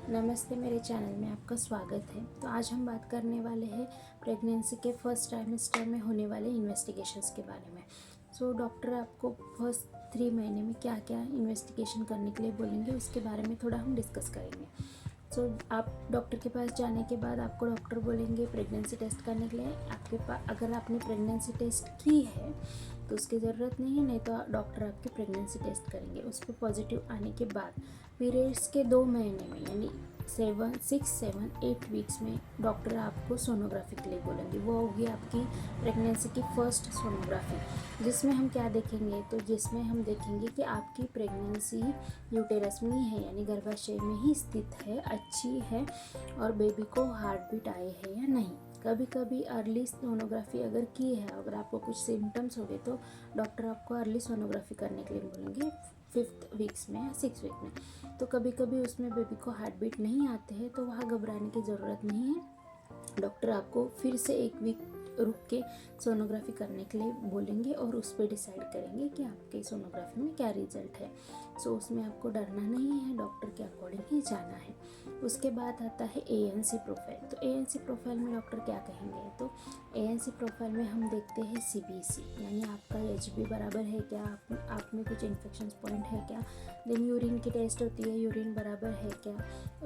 नमस्ते, मेरे चैनल में आपका स्वागत है। तो आज हम बात करने वाले हैं प्रेगनेंसी के फर्स्ट ट्राइमेस्टर में होने वाले इन्वेस्टिगेशंस के बारे में। डॉक्टर आपको फर्स्ट 3 महीने में क्या क्या इन्वेस्टिगेशन करने के लिए बोलेंगे, उसके बारे में थोड़ा हम डिस्कस करेंगे। आप डॉक्टर के पास जाने के बाद आपको डॉक्टर बोलेंगे प्रेगनेंसी टेस्ट करने के लिए। आपके पास अगर आपने प्रेगनेंसी टेस्ट की है तो उसकी ज़रूरत नहीं है, नहीं तो डॉक्टर आपकी प्रेगनेंसी टेस्ट करेंगे। उस पर पॉजिटिव आने के बाद पीरियड्स के 2 महीने में यानी 6-7-8 वीक्स में डॉक्टर आपको सोनोग्राफी के लिए बोलेंगे। वो होगी आपकी प्रेगनेंसी की फर्स्ट सोनोग्राफी, जिसमें हम क्या देखेंगे, तो जिसमें हम देखेंगे कि आपकी प्रेगनेंसी यूटेरस में ही है यानी गर्भाशय में ही स्थित है, अच्छी है और बेबी को हार्ट बीट आए हैं या नहीं। कभी कभी अर्ली सोनोग्राफी अगर की है, अगर आपको कुछ सिम्टम्स हो गए तो डॉक्टर आपको अर्ली सोनोग्राफी करने के लिए बोलेंगे 5th वीक्स में या 6th वीक में। तो कभी कभी उसमें बेबी को हार्ट बीट नहीं आते हैं, तो वहाँ घबराने की ज़रूरत नहीं है। डॉक्टर आपको फिर से 1 वीक रुक के सोनोग्राफी करने के लिए बोलेंगे और उस पर डिसाइड करेंगे कि आपके सोनोग्राफी में क्या रिजल्ट है। उसमें आपको डरना नहीं है, डॉक्टर के अकॉर्डिंग ही जाना है। उसके बाद आता है ANC प्रोफाइल। तो ANC प्रोफाइल में डॉक्टर क्या कहेंगे, तो ANC प्रोफाइल में हम देखते हैं CBC यानी आपका HB बराबर है क्या, आप में कुछ इन्फेक्शन पॉइंट है क्या। देन यूरिन की टेस्ट होती है, यूरिन बराबर है क्या।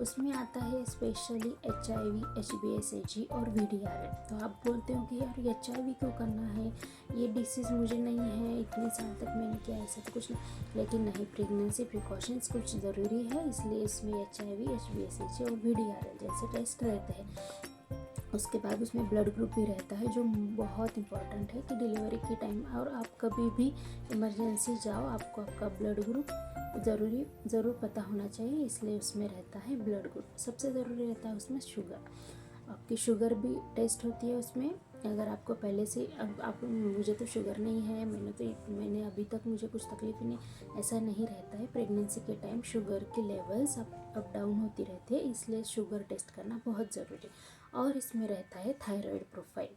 उसमें आता है स्पेशली HIV, HbSAg और VDRL। तो आप बोलते हो कि यार HIV क्यों करना है, ये डिसीज़ मुझे नहीं है, इतने साल तक मैंने किया, ऐसा तो कुछ नहीं। लेकिन नहीं, प्रेगनेंसी प्रिकॉशंस कुछ ज़रूरी है, इसलिए इसमें HIV, HbSAg और VDRL जैसे टेस्ट रहते हैं। उसके बाद उसमें ब्लड ग्रुप भी रहता है, जो बहुत इंपॉर्टेंट है कि डिलीवरी के टाइम और आप कभी भी इमरजेंसी जाओ, आपको आपका ब्लड ग्रुप ज़रूर पता होना चाहिए, इसलिए उसमें रहता है ब्लड ग्रुप। सबसे ज़रूरी रहता है उसमें शुगर, आपकी शुगर भी टेस्ट होती है उसमें। अगर आपको पहले से अब आप मुझे तो शुगर नहीं है, मैंने अभी तक मुझे कुछ तकलीफ ही नहीं, ऐसा नहीं रहता है। प्रेगनेंसी के टाइम शुगर के लेवल्स अप डाउन होती रहती है, इसलिए शुगर टेस्ट करना बहुत ज़रूरी है। और इसमें रहता है थायराइड प्रोफाइल।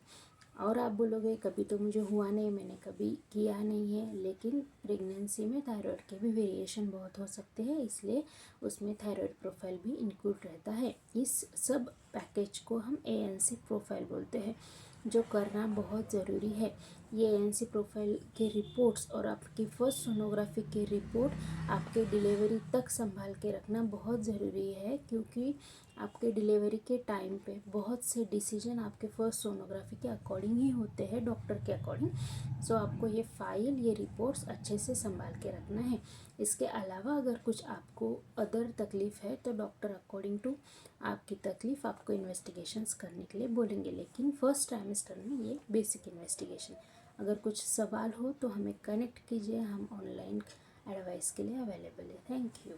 और आप बोलोगे कभी तो मुझे हुआ नहीं, मैंने कभी किया नहीं है, लेकिन प्रेगनेंसी में थायराइड के भी वेरिएशन बहुत हो सकते हैं, इसलिए उसमें थायराइड प्रोफाइल भी इंक्लूड रहता है। इस सब पैकेज को हम ANC प्रोफाइल बोलते हैं, जो करना बहुत ज़रूरी है। ये ANC प्रोफाइल के रिपोर्ट्स और आपकी फर्स्ट सोनोग्राफी के रिपोर्ट आपके डिलीवरी तक संभाल के रखना बहुत ज़रूरी है, क्योंकि आपके डिलीवरी के टाइम पे बहुत से डिसीजन आपके फर्स्ट सोनोग्राफी के अकॉर्डिंग ही होते हैं, डॉक्टर के अकॉर्डिंग। आपको ये फाइल, ये रिपोर्ट्स अच्छे से संभाल के रखना है। इसके अलावा अगर कुछ आपको अदर तकलीफ़ है तो डॉक्टर अकॉर्डिंग टू आपकी तकलीफ़ आपको इन्वेस्टिगेशंस करने के लिए बोलेंगे, लेकिन फर्स्ट ट्राइमेस्टर में ये बेसिक इन्वेस्टिगेशन। अगर कुछ सवाल हो तो हमें कनेक्ट कीजिए, हम ऑनलाइन एडवाइस के लिए अवेलेबल है। Thank you.